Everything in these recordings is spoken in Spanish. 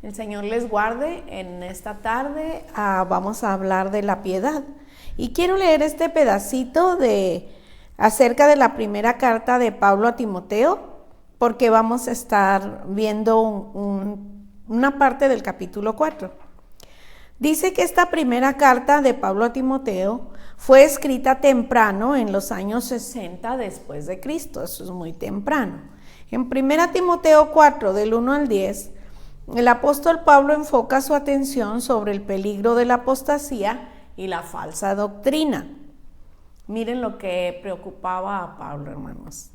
El Señor les guarde. En esta tarde vamos a hablar de la piedad. Y quiero leer este pedacito acerca de la primera carta de Pablo a Timoteo, porque vamos a estar viendo una parte del capítulo 4. Dice que esta primera carta de Pablo a Timoteo fue escrita temprano, en los años 60 después de Cristo. Eso es muy temprano. En 1 Timoteo 4, del 1 al 10, el apóstol Pablo enfoca su atención sobre el peligro de la apostasía y la falsa doctrina. Miren lo que preocupaba a Pablo, hermanos.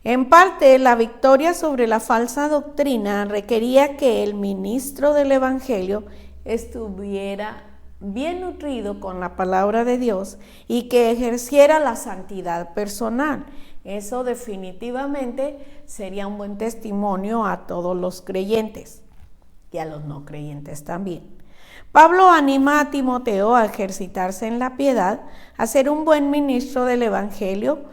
En parte, la victoria sobre la falsa doctrina requería que el ministro del Evangelio estuviera bien nutrido con la palabra de Dios y que ejerciera la santidad personal. Eso definitivamente sería un buen testimonio a todos los creyentes y a los no creyentes también. Pablo anima a Timoteo a ejercitarse en la piedad, a ser un buen ministro del Evangelio.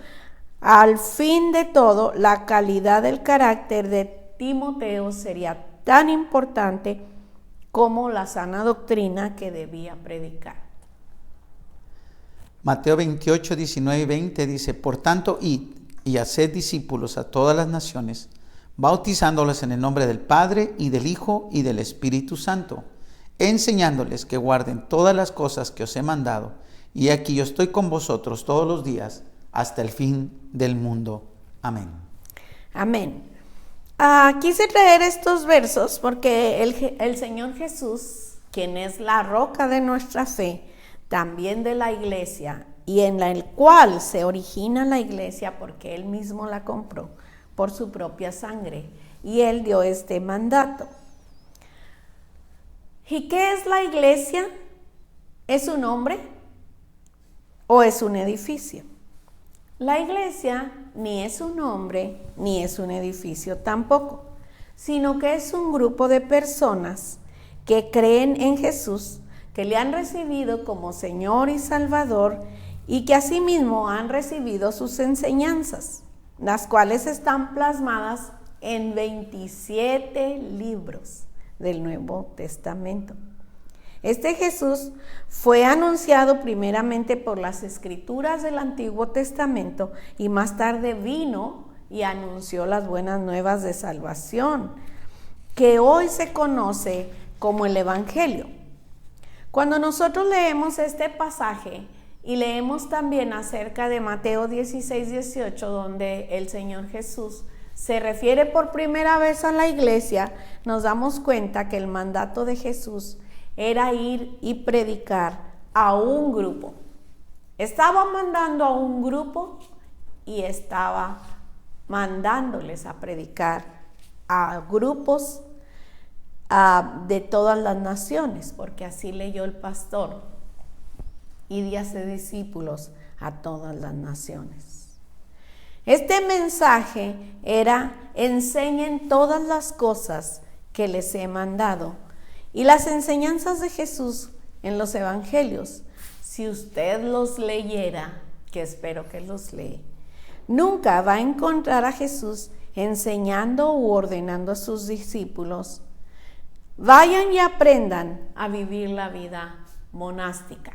Al fin de todo, la calidad del carácter de Timoteo sería tan importante como la sana doctrina que debía predicar. Mateo 28, 19 y 20 dice: Por tanto, id y haced discípulos a todas las naciones, bautizándolos en el nombre del Padre y del Hijo y del Espíritu Santo, enseñándoles que guarden todas las cosas que os he mandado, y aquí yo estoy con vosotros todos los días hasta el fin del mundo. Amén. Amén. Quise traer estos versos porque el Señor Jesús, quien es la roca de nuestra fe, también de la iglesia, y en el cual se origina la iglesia porque Él mismo la compró por su propia sangre, y Él dio este mandato. ¿Y qué es la iglesia? ¿Es un hombre o es un edificio? La iglesia ni es un hombre ni es un edificio tampoco, sino que es un grupo de personas que creen en Jesús, que le han recibido como Señor y Salvador y que asimismo han recibido sus enseñanzas, las cuales están plasmadas en 27 libros del Nuevo Testamento. Este Jesús fue anunciado primeramente por las Escrituras del Antiguo Testamento y más tarde vino y anunció las buenas nuevas de salvación, que hoy se conoce como el Evangelio. Cuando nosotros leemos este pasaje y leemos también acerca de Mateo 16, 18, donde el Señor Jesús se refiere por primera vez a la iglesia, nos damos cuenta que el mandato de Jesús era ir y predicar a un grupo. Estaba mandando a un grupo y estaba mandándoles a predicar a grupos de todas las naciones, porque así leyó el pastor: id y haced discípulos a todas las naciones. Este mensaje era: enseñen todas las cosas que les he mandado. Y las enseñanzas de Jesús en los evangelios, si usted los leyera, que espero que los lee, nunca va a encontrar a Jesús enseñando u ordenando a sus discípulos: vayan y aprendan a vivir la vida monástica.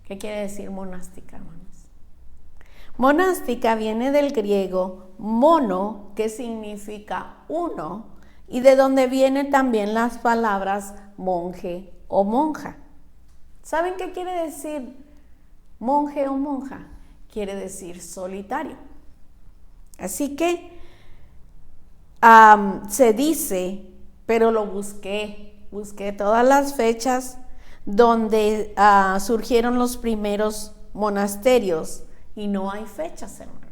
¿Qué quiere decir monástica, hermanos? Monástica viene del griego mono, que significa uno, y de donde vienen también las palabras monje o monja. ¿Saben qué quiere decir monje o monja? Quiere decir solitario. Así que se dice, pero lo busqué todas las fechas donde surgieron los primeros monasterios y no hay fechas, hermanos.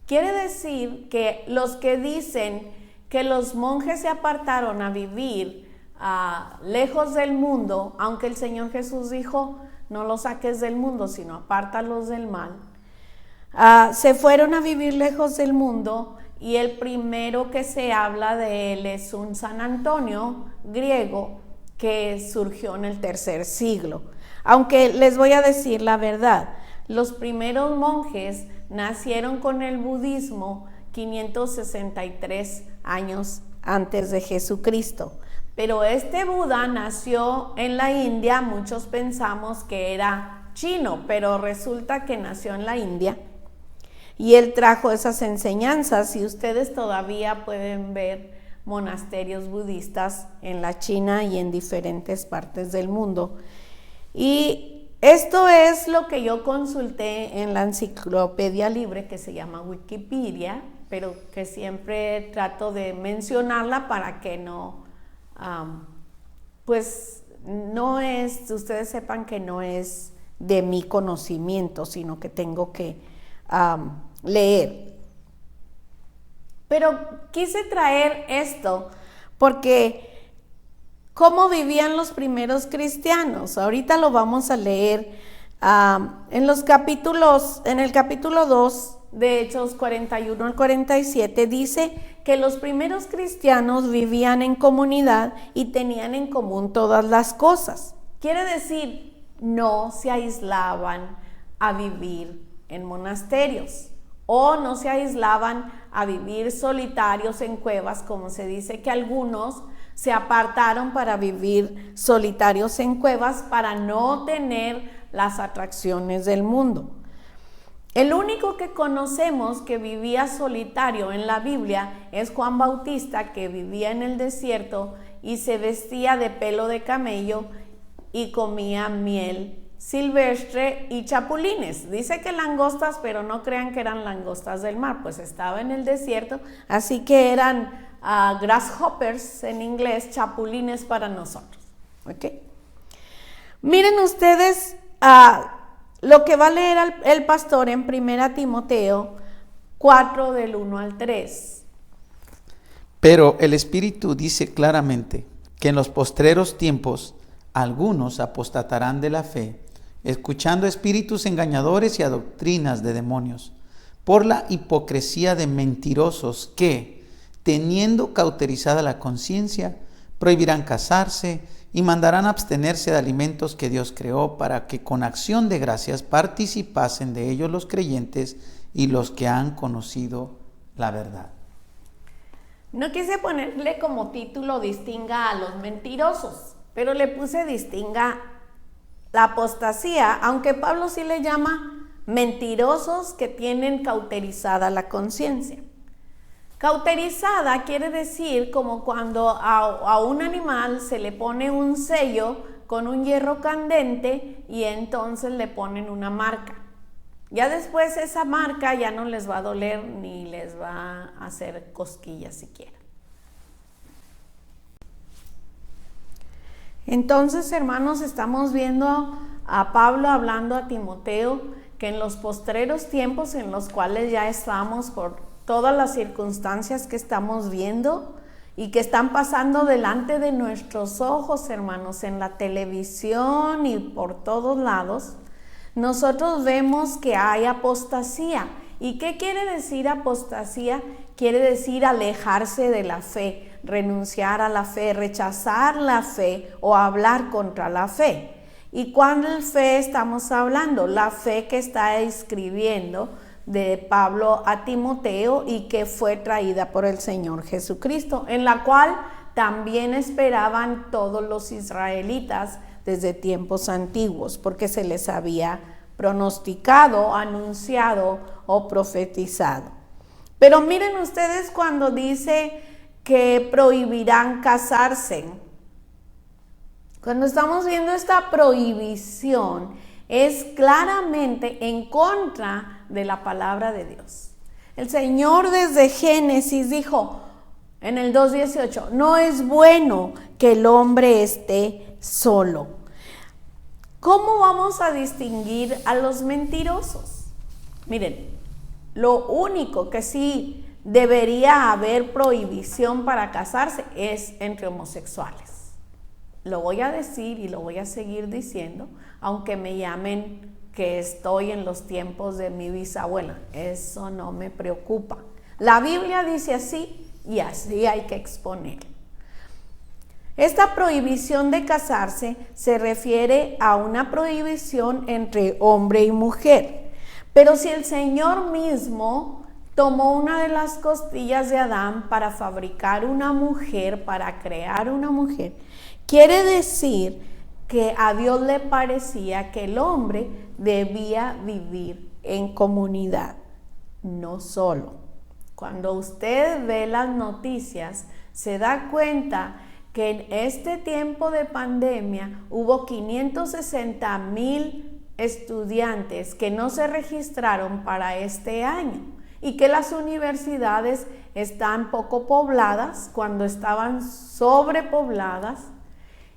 Quiere decir que los que dicen que los monjes se apartaron a vivir lejos del mundo, aunque el Señor Jesús dijo: no los saques del mundo, sino apártalos del mal, se fueron a vivir lejos del mundo, y el primero que se habla de él es un San Antonio griego que surgió en el tercer siglo. Aunque les voy a decir la verdad, los primeros monjes nacieron con el budismo 563 años antes de Jesucristo. Pero este Buda nació en la India, muchos pensamos que era chino, pero resulta que nació en la India y él trajo esas enseñanzas y ustedes todavía pueden ver monasterios budistas en la China y en diferentes partes del mundo. Y esto es lo que yo consulté en la enciclopedia libre que se llama Wikipedia, pero que siempre trato de mencionarla para que no, pues no es, ustedes sepan que no es de mi conocimiento, sino que tengo que leer. Pero quise traer esto porque ¿cómo vivían los primeros cristianos? Ahorita lo vamos a leer en el capítulo 2 de Hechos 41 al 47, dice que los primeros cristianos vivían en comunidad y tenían en común todas las cosas. Quiere decir, no se aislaban a vivir en monasterios o no se aislaban a vivir solitarios en cuevas, como se dice que algunos se apartaron para vivir solitarios en cuevas para no tener las atracciones del mundo. El único que conocemos que vivía solitario en la Biblia es Juan Bautista, que vivía en el desierto y se vestía de pelo de camello y comía miel silvestre y chapulines. Dice que langostas, pero no crean que eran langostas del mar, pues estaba en el desierto, así que eran grasshoppers en inglés, chapulines para nosotros. ¿Ok? Miren ustedes lo que va a leer el pastor en 1 Timoteo 4 del 1 al 3. Pero el Espíritu dice claramente que en los postreros tiempos algunos apostatarán de la fe, escuchando espíritus engañadores y a doctrinas de demonios, por la hipocresía de mentirosos que, teniendo cauterizada la conciencia, prohibirán casarse y mandarán abstenerse de alimentos que Dios creó para que con acción de gracias participasen de ellos los creyentes y los que han conocido la verdad. No quise ponerle como título distinga a los mentirosos, pero le puse distinga la apostasía, aunque Pablo sí le llama mentirosos que tienen cauterizada la conciencia. Cauterizada quiere decir como cuando a un animal se le pone un sello con un hierro candente y entonces le ponen una marca. Ya después esa marca ya no les va a doler ni les va a hacer cosquillas siquiera. Entonces, hermanos, estamos viendo a Pablo hablando a Timoteo que en los postreros tiempos en los cuales ya estamos por todas las circunstancias que estamos viendo y que están pasando delante de nuestros ojos, hermanos, en la televisión y por todos lados, nosotros vemos que hay apostasía. ¿Y qué quiere decir apostasía? Quiere decir alejarse de la fe, renunciar a la fe, rechazar la fe o hablar contra la fe. ¿Y cuál fe estamos hablando? La fe que está escribiendo de Pablo a Timoteo y que fue traída por el Señor Jesucristo, en la cual también esperaban todos los israelitas desde tiempos antiguos, porque se les había pronosticado, anunciado o profetizado. Pero miren ustedes cuando dice que prohibirán casarse. Cuando estamos viendo esta prohibición, es claramente en contra de la palabra de Dios. El Señor desde Génesis dijo en el 2:18, no es bueno que el hombre esté solo. ¿Cómo vamos a distinguir a los mentirosos? Miren, lo único que sí debería haber prohibición para casarse es entre homosexuales. Lo voy a decir y lo voy a seguir diciendo, aunque me llamen que estoy en los tiempos de mi bisabuela. Eso no me preocupa. La Biblia dice así y así hay que exponer. Esta prohibición de casarse se refiere a una prohibición entre hombre y mujer. Pero si el Señor mismo tomó una de las costillas de Adán para fabricar una mujer, para crear una mujer. Quiere decir que a Dios le parecía que el hombre debía vivir en comunidad, no solo. Cuando usted ve las noticias, se da cuenta que en este tiempo de pandemia hubo 560,000 estudiantes que no se registraron para este año y que las universidades están poco pobladas cuando estaban sobrepobladas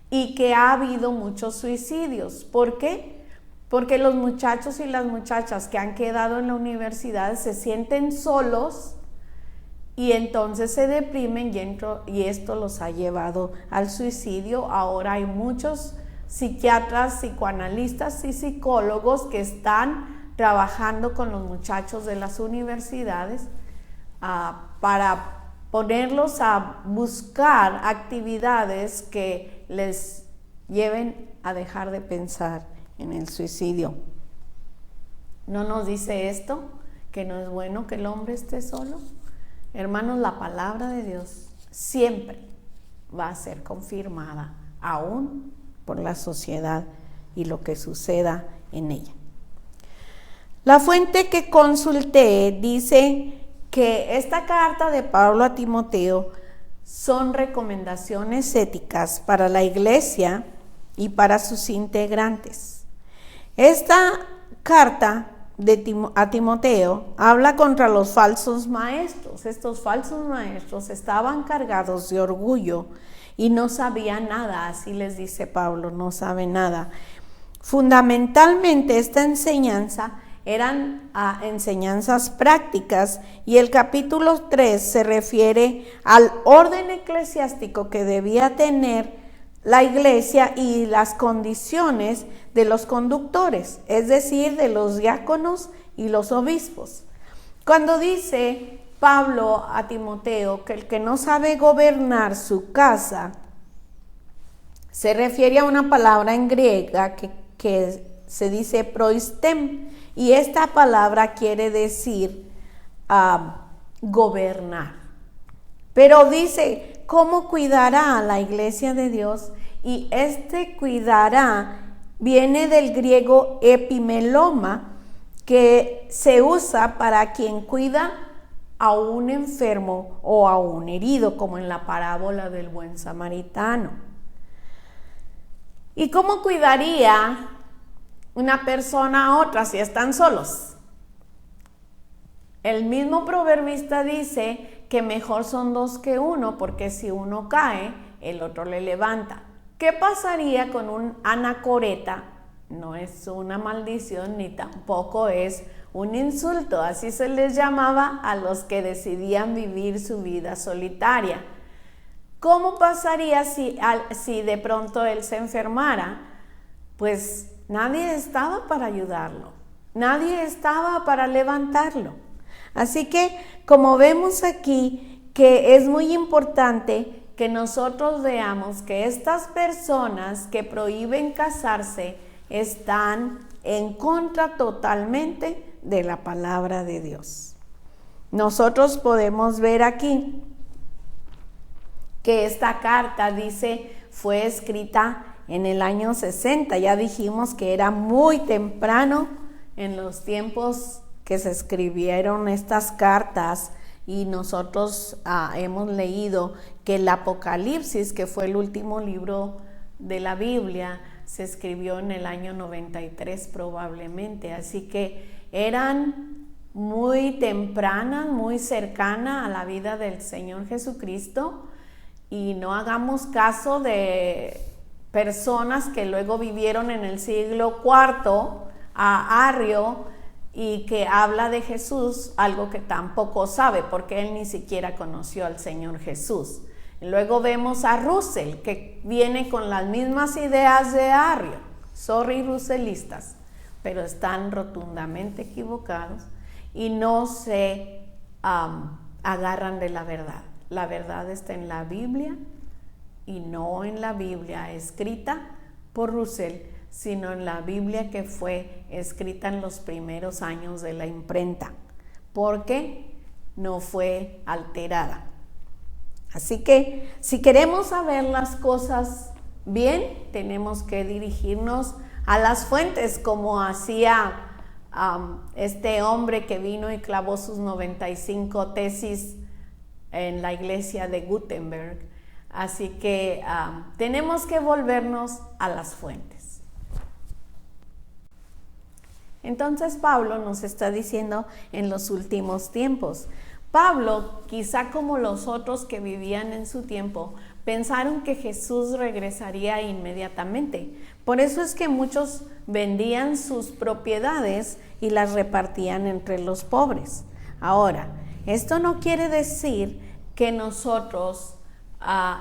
y que ha habido muchos suicidios. ¿Por qué? Porque los muchachos y las muchachas que han quedado en la universidad se sienten solos y entonces se deprimen y esto los ha llevado al suicidio. Ahora hay muchos psiquiatras, psicoanalistas y psicólogos que están trabajando con los muchachos de las universidades para ponerlos a buscar actividades que les lleven a dejar de pensar en el suicidio. ¿No nos dice esto que no es bueno que el hombre esté solo? Hermanos, la palabra de Dios siempre va a ser confirmada, aún por la sociedad y lo que suceda en ella. La fuente que consulté dice que esta carta de Pablo a Timoteo son recomendaciones éticas para la iglesia y para sus integrantes. Esta carta a Timoteo habla contra los falsos maestros. Estos falsos maestros estaban cargados de orgullo y no sabían nada, así les dice Pablo, no saben nada. Fundamentalmente esta enseñanza eran enseñanzas prácticas y el capítulo 3 se refiere al orden eclesiástico que debía tener la iglesia y las condiciones de los conductores, es decir, de los diáconos y los obispos. Cuando dice Pablo a Timoteo que el que no sabe gobernar su casa, se refiere a una palabra en griega que se dice proistem, y esta palabra quiere decir gobernar. Pero dice, ¿cómo cuidará a la iglesia de Dios? Y este cuidará viene del griego epimeloma, que se usa para quien cuida a un enfermo o a un herido, como en la parábola del buen samaritano. ¿Y cómo cuidaría una persona a otra si están solos? El mismo proverbista dice que mejor son dos que uno, porque si uno cae, el otro le levanta. ¿Qué pasaría con un anacoreta? No es una maldición ni tampoco es un insulto, así se les llamaba a los que decidían vivir su vida solitaria. ¿Cómo pasaría si de pronto él se enfermara? Pues nadie estaba para ayudarlo, nadie estaba para levantarlo. Así que, como vemos aquí, que es muy importante que nosotros veamos que estas personas que prohíben casarse están en contra totalmente de la palabra de Dios. Nosotros podemos ver aquí que esta carta dice fue escrita en el año 60. Ya dijimos que era muy temprano en los tiempos que se escribieron estas cartas, y nosotros hemos leído que el Apocalipsis, que fue el último libro de la Biblia, se escribió en el año 93 probablemente, así que eran muy tempranas, muy cercanas a la vida del Señor Jesucristo, y no hagamos caso de personas que luego vivieron en el siglo IV, a Arrio, y que habla de Jesús, algo que tampoco sabe, porque él ni siquiera conoció al Señor Jesús. Luego vemos a Russell, que viene con las mismas ideas de Arrio. Sorry, russellistas, pero están rotundamente equivocados y no se agarran de la verdad. La verdad está en la Biblia, y no en la Biblia escrita por Russell, sino en la Biblia que fue escrita en los primeros años de la imprenta, porque no fue alterada. Así que si queremos saber las cosas bien, tenemos que dirigirnos a las fuentes, como hacía este hombre que vino y clavó sus 95 tesis en la iglesia de Gutenberg. Así que tenemos que volvernos a las fuentes. Entonces Pablo nos está diciendo en los últimos tiempos. Pablo, quizá como los otros que vivían en su tiempo, pensaron que Jesús regresaría inmediatamente. Por eso es que muchos vendían sus propiedades y las repartían entre los pobres. Ahora, esto no quiere decir que nosotros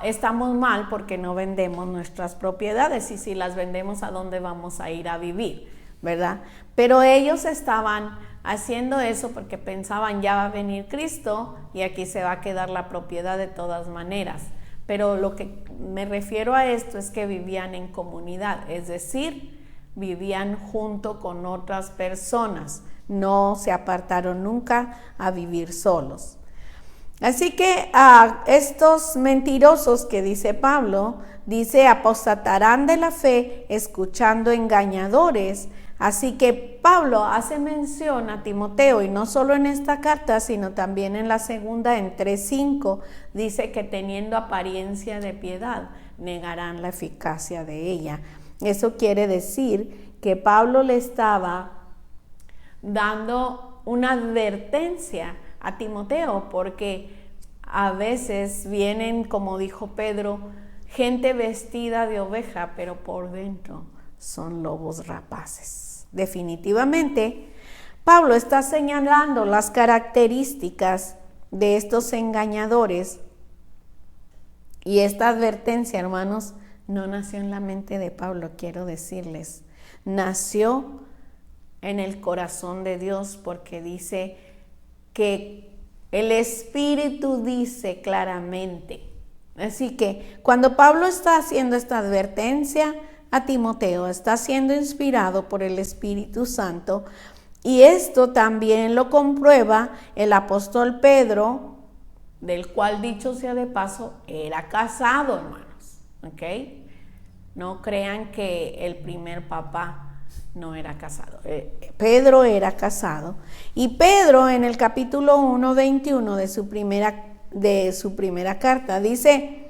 estamos mal porque no vendemos nuestras propiedades, y si las vendemos, ¿a dónde vamos a ir a vivir? ¿Verdad? Pero ellos estaban haciendo eso porque pensaban, ya va a venir Cristo y aquí se va a quedar la propiedad de todas maneras. Pero lo que me refiero a esto es que vivían en comunidad, es decir, vivían junto con otras personas, no se apartaron nunca a vivir solos. Así que estos mentirosos que dice Pablo, dice, apostatarán de la fe escuchando engañadores. Así que Pablo hace mención a Timoteo, y no solo en esta carta, sino también en la segunda, en 3:5, dice que teniendo apariencia de piedad, negarán la eficacia de ella. Eso quiere decir que Pablo le estaba dando una advertencia a Timoteo, porque a veces vienen, como dijo Pedro, gente vestida de oveja, pero por dentro son lobos rapaces. Definitivamente, Pablo está señalando las características de estos engañadores, y esta advertencia, hermanos, no nació en la mente de Pablo, quiero decirles, nació en el corazón de Dios, porque dice que el Espíritu dice claramente. Así que cuando Pablo está haciendo esta advertencia a Timoteo, está siendo inspirado por el Espíritu Santo, y esto también lo comprueba el apóstol Pedro, del cual, dicho sea de paso, era casado, hermanos, ¿ok? No crean que el primer papá no era casado. Pedro era casado, y Pedro en el capítulo 1:21 de su primera carta dice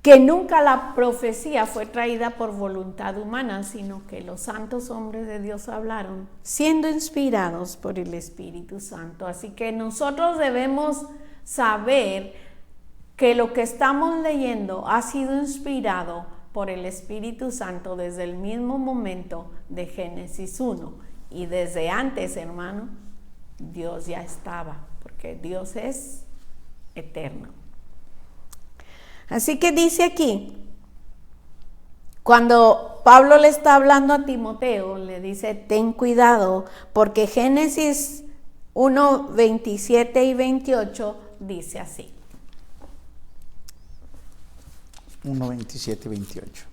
que nunca la profecía fue traída por voluntad humana, sino que los santos hombres de Dios hablaron, siendo inspirados por el Espíritu Santo. Así que nosotros debemos saber que lo que estamos leyendo ha sido inspirado por el Espíritu Santo desde el mismo momento de Génesis 1. Y desde antes, hermano, Dios ya estaba, porque Dios es eterno. Así que dice aquí, cuando Pablo le está hablando a Timoteo, le dice, ten cuidado, porque Génesis 1:27 y 28 dice así. 1:27 y 28.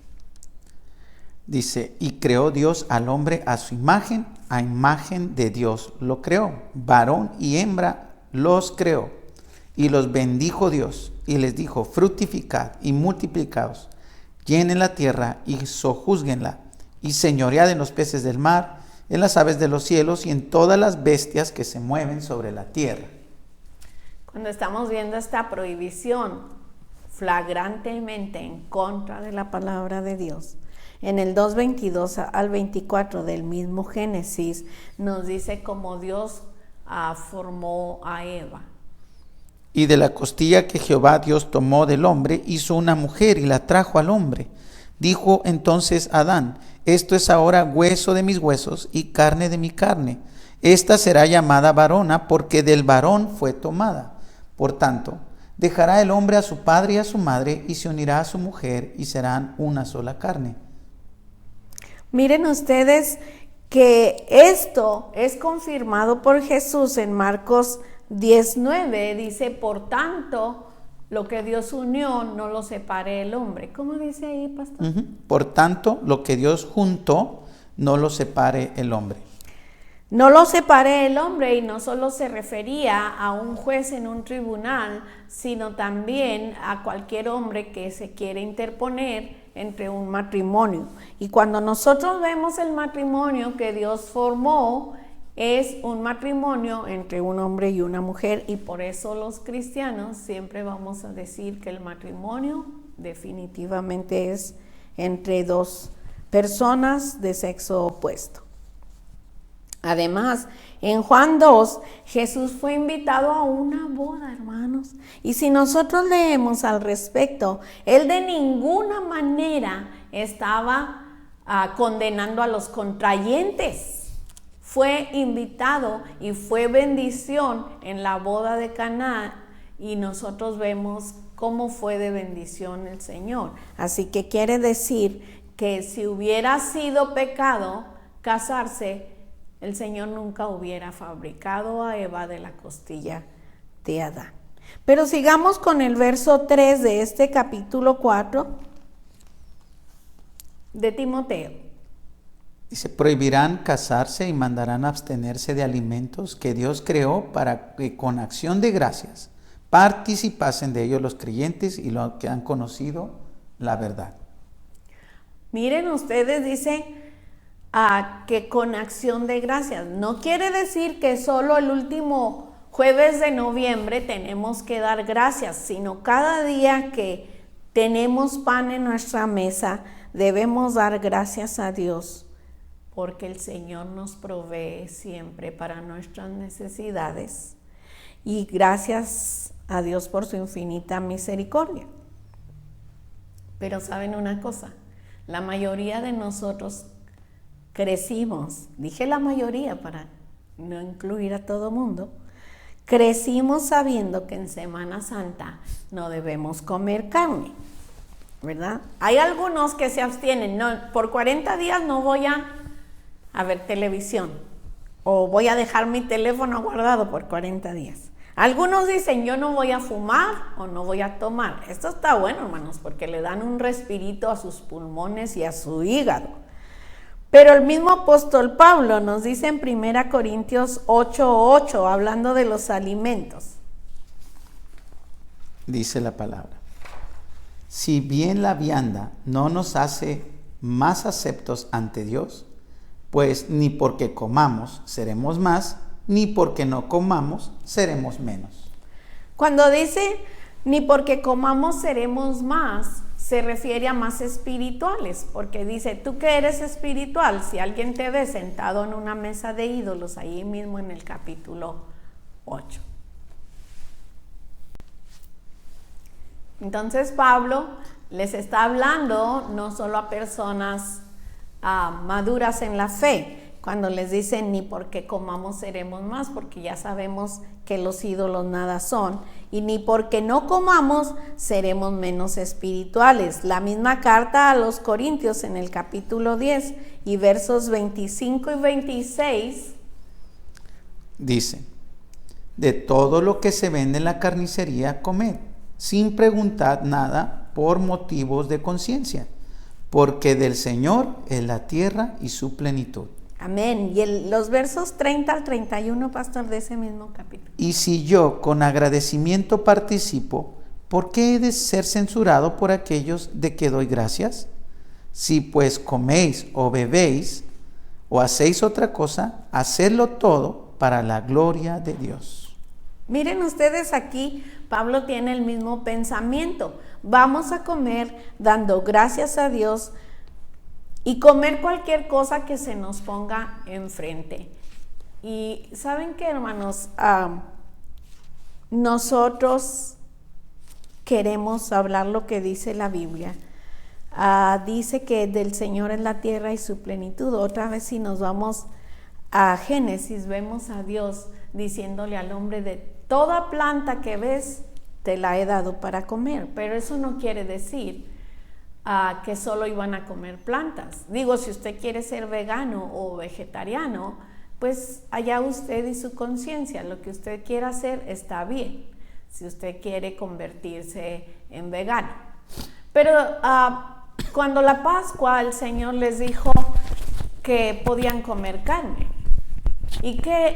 Dice, y creó Dios al hombre a su imagen, a imagen de Dios lo creó, varón y hembra los creó, y los bendijo Dios, y les dijo, fructificad y multiplicaos, llenen la tierra y sojúzguenla, y señoread en los peces del mar, en las aves de los cielos, y en todas las bestias que se mueven sobre la tierra. Cuando estamos viendo esta prohibición flagrantemente en contra de la palabra de Dios, en el 2:22 al 24 del mismo Génesis, nos dice cómo Dios formó a Eva. Y de la costilla que Jehová Dios tomó del hombre, hizo una mujer y la trajo al hombre. Dijo entonces Adán, esto es ahora hueso de mis huesos y carne de mi carne. Esta será llamada varona, porque del varón fue tomada. Por tanto, dejará el hombre a su padre y a su madre, y se unirá a su mujer, y serán una sola carne. Miren ustedes que esto es confirmado por Jesús en Marcos 10:9, dice, por tanto, lo que Dios unió no lo separe el hombre. ¿Cómo dice ahí, pastor? Por tanto, lo que Dios juntó no lo separe el hombre. No lo separé el hombre y no solo se refería a un juez en un tribunal, sino también a cualquier hombre que se quiere interponer entre un matrimonio. Y cuando nosotros vemos el matrimonio que Dios formó, es un matrimonio entre un hombre y una mujer, y por eso los cristianos siempre vamos a decir que el matrimonio definitivamente es entre dos personas de sexo opuesto. Además, en Juan 2, Jesús fue invitado a una boda, hermanos. Y si nosotros leemos al respecto, Él de ninguna manera estaba condenando a los contrayentes. Fue invitado y fue bendición en la boda de Caná, y nosotros vemos cómo fue de bendición el Señor. Así que quiere decir que si hubiera sido pecado casarse, el Señor nunca hubiera fabricado a Eva de la costilla de Adán. Pero sigamos con el verso 3 de este capítulo 4 de Timoteo. Dice, prohibirán casarse y mandarán abstenerse de alimentos que Dios creó para que con acción de gracias participasen de ellos los creyentes y los que han conocido la verdad. Miren ustedes, dice que con acción de gracias. No quiere decir que solo el último jueves de noviembre tenemos que dar gracias, sino cada día que tenemos pan en nuestra mesa, debemos dar gracias a Dios, porque el Señor nos provee siempre para nuestras necesidades. Y gracias a Dios por su infinita misericordia. Pero ¿saben una cosa? La mayoría de nosotros crecimos, dije la mayoría para no incluir a todo mundo, crecimos sabiendo que en Semana Santa no debemos comer carne, ¿verdad? Hay algunos que se abstienen, no, por 40 días no voy a ver televisión, o voy a dejar mi teléfono guardado por 40 días. Algunos dicen, yo no voy a fumar o no voy a tomar. Esto está bueno, hermanos, porque le dan un respirito a sus pulmones y a su hígado. Pero el mismo apóstol Pablo nos dice en 1 Corintios 8:8, hablando de los alimentos. Dice la palabra, si bien la vianda no nos hace más aceptos ante Dios, pues ni porque comamos seremos más, ni porque no comamos seremos menos. Cuando dice ni porque comamos seremos más, se refiere a más espirituales, porque dice, tú que eres espiritual, si alguien te ve sentado en una mesa de ídolos, ahí mismo en el capítulo 8. Entonces Pablo les está hablando no solo a personas maduras en la fe, cuando les dicen ni porque comamos seremos más, porque ya sabemos que los ídolos nada son, y ni porque no comamos seremos menos espirituales. La misma carta a los Corintios en el capítulo 10 y versos 25 y 26 dice, de todo lo que se vende en la carnicería comed, sin preguntar nada por motivos de conciencia, porque del Señor es la tierra y su plenitud. Amén. Y los versos 30 al 31, pastor, de ese mismo capítulo. Y si yo con agradecimiento participo, ¿por qué he de ser censurado por aquellos de que doy gracias? Si pues coméis o bebéis o hacéis otra cosa, hacedlo todo para la gloria de Dios. Miren ustedes aquí, Pablo tiene el mismo pensamiento. Vamos a comer dando gracias a Dios y comer cualquier cosa que se nos ponga enfrente. Y ¿saben qué, hermanos? Nosotros queremos hablar lo que dice la Biblia. Dice que del Señor es la tierra y su plenitud. Otra vez, si nos vamos a Génesis, vemos a Dios diciéndole al hombre, de toda planta que ves, te la he dado para comer. Pero eso no quiere decir que solo iban a comer plantas. Digo, si usted quiere ser vegano o vegetariano, pues allá usted y su conciencia, lo que usted quiera hacer está bien, si usted quiere convertirse en vegano. Pero cuando la Pascua el Señor les dijo que podían comer carne, ¿Y qué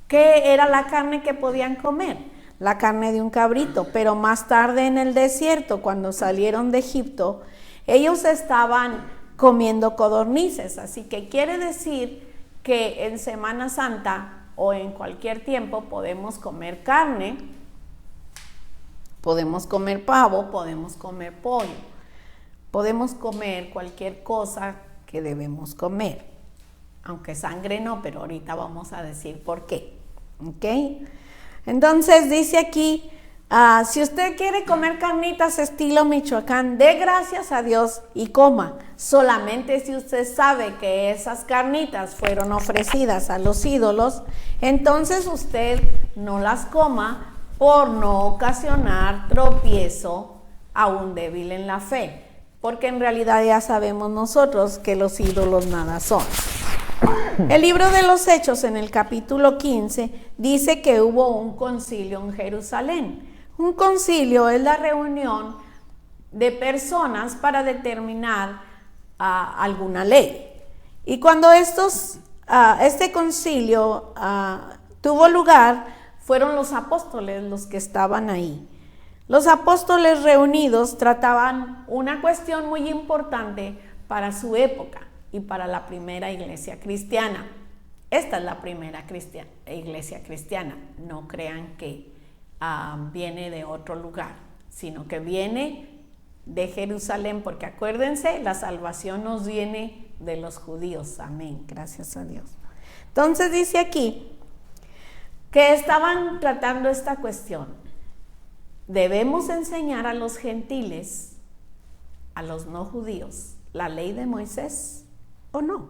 era la carne que podían comer? La carne de un cabrito. Pero más tarde en el desierto, cuando salieron de Egipto, ellos estaban comiendo codornices. Así que quiere decir que en Semana Santa o en cualquier tiempo podemos comer carne, podemos comer pavo, podemos comer pollo, podemos comer cualquier cosa que debemos comer, aunque sangre no, pero ahorita vamos a decir por qué. ¿Ok? Entonces dice aquí, si usted quiere comer carnitas estilo Michoacán, dé gracias a Dios y coma. Solamente si usted sabe que esas carnitas fueron ofrecidas a los ídolos, entonces usted no las coma por no ocasionar tropiezo a un débil en la fe. Porque en realidad ya sabemos nosotros que los ídolos nada son. El libro de los Hechos en el capítulo 15 dice que hubo un concilio en Jerusalén. Un concilio es la reunión de personas para determinar alguna ley. Y cuando este concilio tuvo lugar, fueron los apóstoles los que estaban ahí. Los apóstoles reunidos trataban una cuestión muy importante para su época y para la primera iglesia cristiana. Esta es la primera iglesia cristiana. No crean que viene de otro lugar, sino que viene de Jerusalén, porque acuérdense, la salvación nos viene de los judíos. Amén, gracias a Dios. Entonces dice aquí que estaban tratando esta cuestión. ¿Debemos enseñar a los gentiles, a los no judíos, la ley de Moisés o no?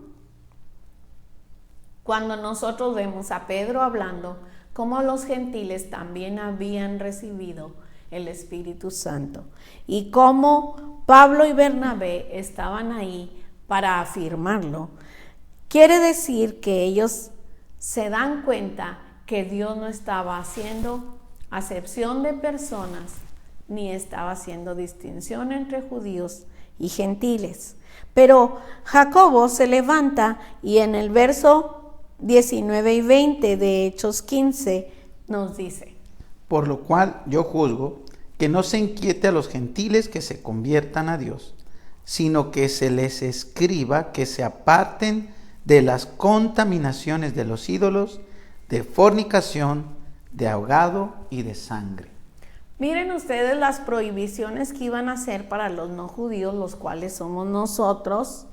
Cuando nosotros vemos a Pedro hablando cómo los gentiles también habían recibido el Espíritu Santo y cómo Pablo y Bernabé estaban ahí para afirmarlo, quiere decir que ellos se dan cuenta que Dios no estaba haciendo acepción de personas ni estaba haciendo distinción entre judíos y gentiles. Pero Jacobo se levanta y en el verso 19 y 20 de Hechos 15 nos dice: por lo cual yo juzgo que no se inquiete a los gentiles que se conviertan a Dios, sino que se les escriba que se aparten de las contaminaciones de los ídolos, de fornicación, de ahogado y de sangre. Miren ustedes las prohibiciones que iban a hacer para los no judíos, los cuales somos nosotros.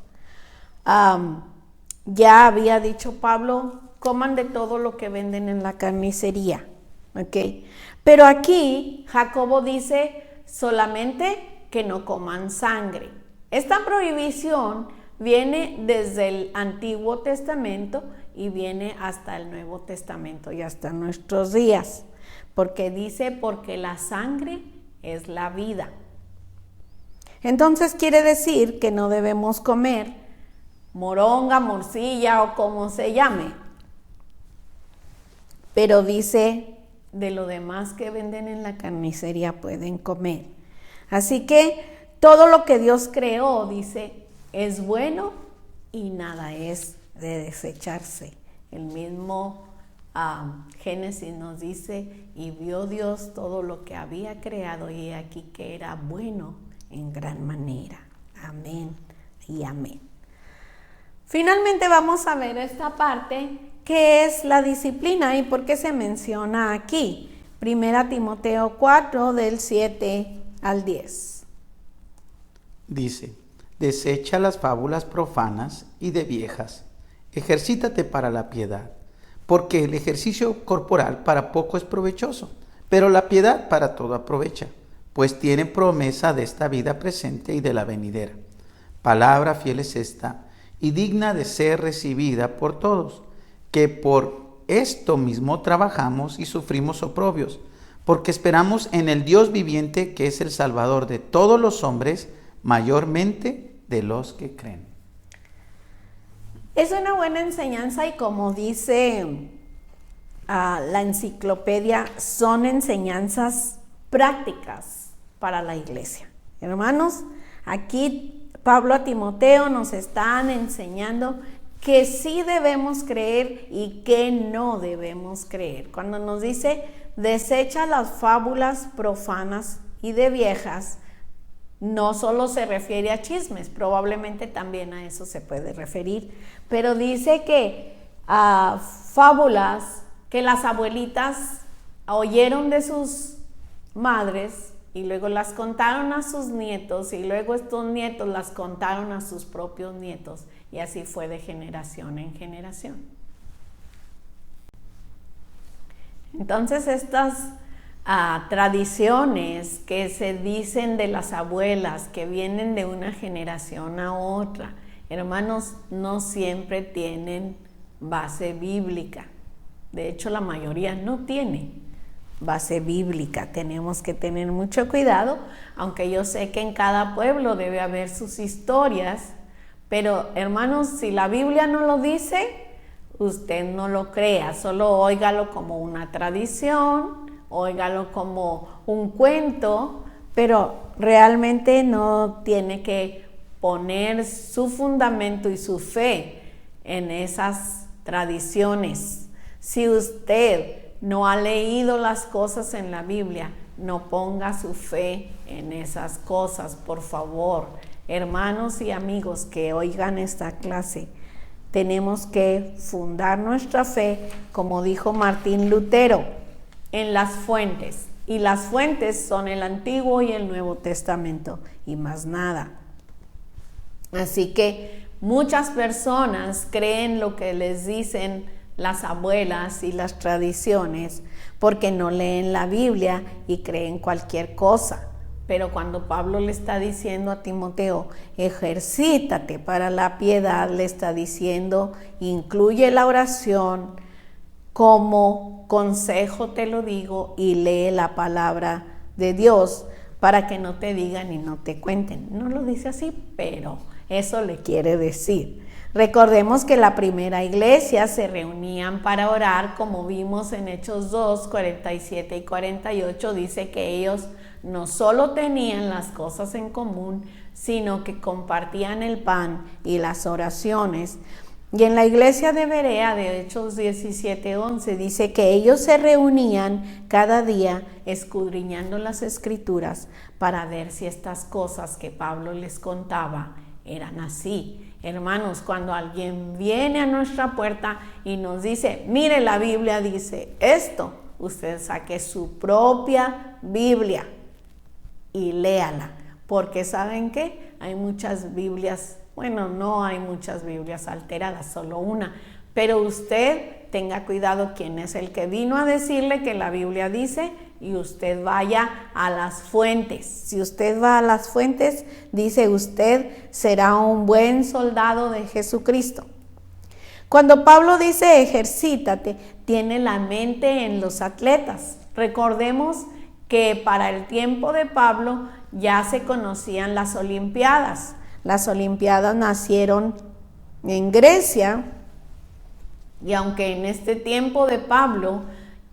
Ya había dicho Pablo, coman de todo lo que venden en la carnicería. ¿Okay? Pero aquí Jacobo dice solamente que no coman sangre. Esta prohibición viene desde el Antiguo Testamento y viene hasta el Nuevo Testamento y hasta nuestros días, porque dice, porque la sangre es la vida. Entonces quiere decir que no debemos comer moronga, morcilla o como se llame, pero dice, de lo demás que venden en la carnicería pueden comer. Así que todo lo que Dios creó, dice, es bueno y nada es de desecharse. El mismo Génesis nos dice, y vio Dios todo lo que había creado y aquí que era bueno en gran manera. Amén y amén. Finalmente vamos a ver esta parte que es la disciplina y por qué se menciona aquí. 1 Timoteo 4 del 7 al 10. Dice: desecha las fábulas profanas y de viejas, ejercítate para la piedad, porque el ejercicio corporal para poco es provechoso, pero la piedad para todo aprovecha, pues tiene promesa de esta vida presente y de la venidera. Palabra fiel es esta, y digna de ser recibida por todos, que por esto mismo trabajamos y sufrimos oprobios, porque esperamos en el Dios viviente, que es el Salvador de todos los hombres, mayormente de los que creen. Es una buena enseñanza y como dice la enciclopedia, son enseñanzas prácticas para la iglesia. Hermanos, aquí Pablo a Timoteo nos están enseñando que sí debemos creer y que no debemos creer. Cuando nos dice, desecha las fábulas profanas y de viejas, no solo se refiere a chismes, probablemente también a eso se puede referir, pero dice que a fábulas que las abuelitas oyeron de sus madres y luego las contaron a sus nietos y luego estos nietos las contaron a sus propios nietos y así fue de generación en generación. Entonces estas tradiciones que se dicen de las abuelas, que vienen de una generación a otra, hermanos, no siempre tienen base bíblica. De hecho, la mayoría no tiene base bíblica. Tenemos que tener mucho cuidado, aunque yo sé que en cada pueblo debe haber sus historias, pero hermanos, si la Biblia no lo dice, usted no lo crea, solo óigalo como una tradición, óigalo como un cuento, pero realmente no tiene que poner su fundamento y su fe en esas tradiciones. Si usted no ha leído las cosas en la Biblia, no ponga su fe en esas cosas, por favor. Hermanos y amigos que oigan esta clase, tenemos que fundar nuestra fe, como dijo Martín Lutero, en las fuentes. Y las fuentes son el Antiguo y el Nuevo Testamento, y más nada. Así que muchas personas creen lo que les dicen las abuelas y las tradiciones porque no leen la Biblia y creen cualquier cosa. Pero cuando Pablo le está diciendo a Timoteo, ejercítate para la piedad, le está diciendo, incluye la oración, como consejo te lo digo, y lee la palabra de Dios para que no te digan y no te cuenten. No lo dice así, pero eso le quiere decir. Recordemos que la primera iglesia se reunían para orar, como vimos en Hechos 2, 47 y 48, dice que ellos no solo tenían las cosas en común, sino que compartían el pan y las oraciones. Y en la iglesia de Berea, de Hechos 17, 11, dice que ellos se reunían cada día escudriñando las escrituras para ver si estas cosas que Pablo les contaba eran así. Hermanos, cuando alguien viene a nuestra puerta y nos dice, mire, la Biblia dice esto, usted saque su propia Biblia y léala, porque ¿saben qué? Hay muchas Biblias, bueno, no hay muchas Biblias alteradas, solo una, pero usted tenga cuidado quién es el que vino a decirle que la Biblia dice y usted vaya a las fuentes. Si usted va a las fuentes, dice usted será un buen soldado de Jesucristo. Cuando Pablo dice ejercítate, tiene la mente en los atletas. Recordemos que para el tiempo de Pablo ya se conocían las Olimpiadas. Las Olimpiadas nacieron en Grecia y aunque en este tiempo de Pablo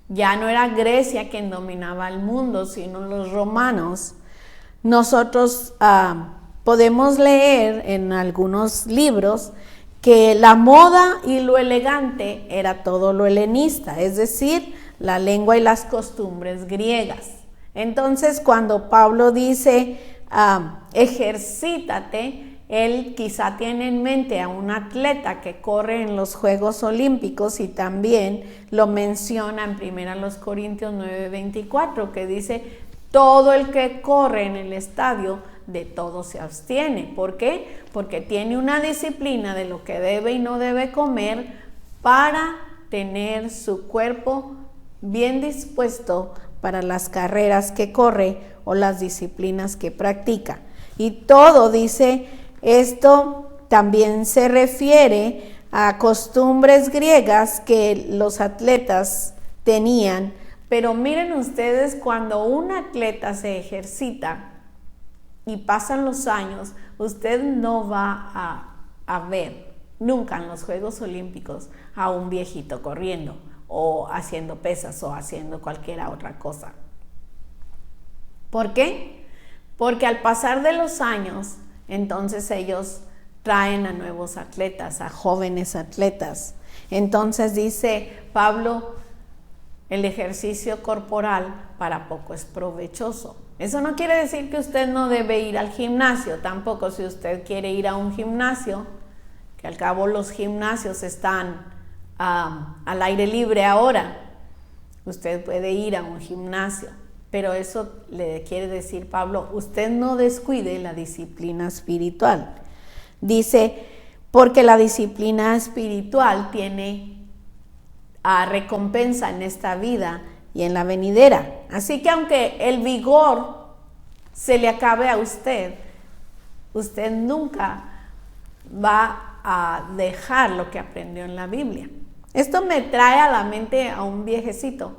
ya no era Grecia quien dominaba el mundo, sino los romanos, nosotros podemos leer en algunos libros que la moda y lo elegante era todo lo helenista, es decir, la lengua y las costumbres griegas. Entonces, cuando Pablo dice ejercítate, él quizá tiene en mente a un atleta que corre en los Juegos Olímpicos y también lo menciona en 1 Corintios 9:24, que dice, todo el que corre en el estadio, de todo se abstiene. ¿Por qué? Porque tiene una disciplina de lo que debe y no debe comer para tener su cuerpo bien dispuesto para las carreras que corre o las disciplinas que practica. Y todo, dice, esto también se refiere a costumbres griegas que los atletas tenían. Pero miren ustedes, cuando un atleta se ejercita y pasan los años, usted no va a ver nunca en los Juegos Olímpicos a un viejito corriendo o haciendo pesas o haciendo cualquier otra cosa. ¿Por qué? Porque al pasar de los años, entonces ellos traen a nuevos atletas, a jóvenes atletas. Entonces dice Pablo, el ejercicio corporal para poco es provechoso. Eso no quiere decir que usted no debe ir al gimnasio, tampoco si usted quiere ir a un gimnasio, que al cabo los gimnasios están al aire libre ahora, usted puede ir a un gimnasio, pero eso le quiere decir Pablo, usted no descuide la disciplina espiritual. Dice, porque la disciplina espiritual tiene recompensa en esta vida y en la venidera. Así que aunque el vigor se le acabe a usted, usted nunca va a dejar lo que aprendió en la Biblia. Esto me trae a la mente a un viejecito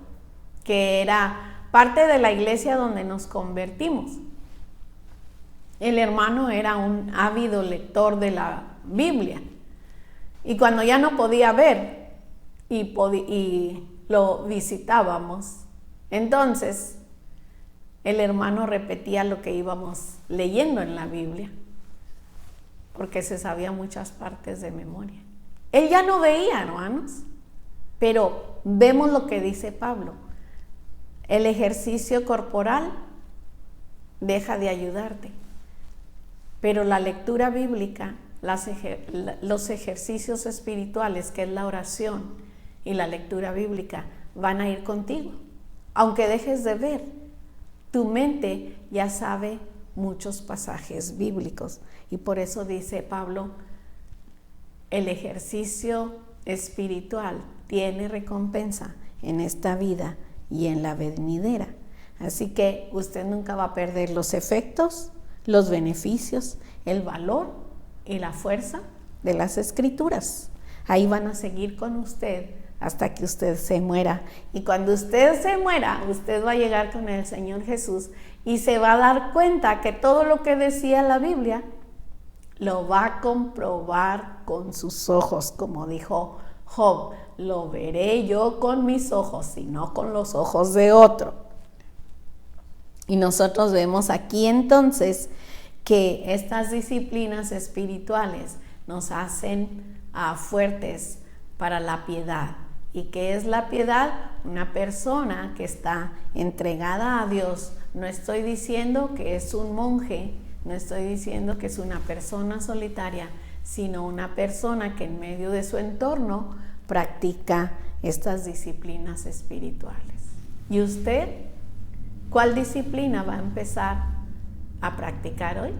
que era parte de la iglesia donde nos convertimos. El hermano era un ávido lector de la Biblia y cuando ya no podía ver y lo visitábamos, entonces el hermano repetía lo que íbamos leyendo en la Biblia porque se sabía muchas partes de memoria. Él ya no veía, hermanos, pero vemos lo que dice Pablo. El ejercicio corporal deja de ayudarte, pero la lectura bíblica, los ejercicios espirituales, que es la oración y la lectura bíblica, van a ir contigo. Aunque dejes de ver, tu mente ya sabe muchos pasajes bíblicos. Y por eso dice Pablo, el ejercicio espiritual tiene recompensa en esta vida y en la venidera. Así que usted nunca va a perder los efectos, los beneficios, el valor y la fuerza de las Escrituras. Ahí van a seguir con usted hasta que usted se muera. Y cuando usted se muera, usted va a llegar con el Señor Jesús y se va a dar cuenta que todo lo que decía la Biblia lo va a comprobar con sus ojos, como dijo Job, lo veré yo con mis ojos y no con los ojos de otro. Y nosotros vemos aquí entonces que estas disciplinas espirituales nos hacen fuertes para la piedad. ¿Y qué es la piedad? Una persona que está entregada a Dios. No estoy diciendo que es un monje, no estoy diciendo que es una persona solitaria, sino una persona que en medio de su entorno practica estas disciplinas espirituales. ¿Y usted? ¿Cuál disciplina va a empezar a practicar hoy?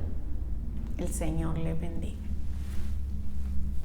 El Señor le bendiga.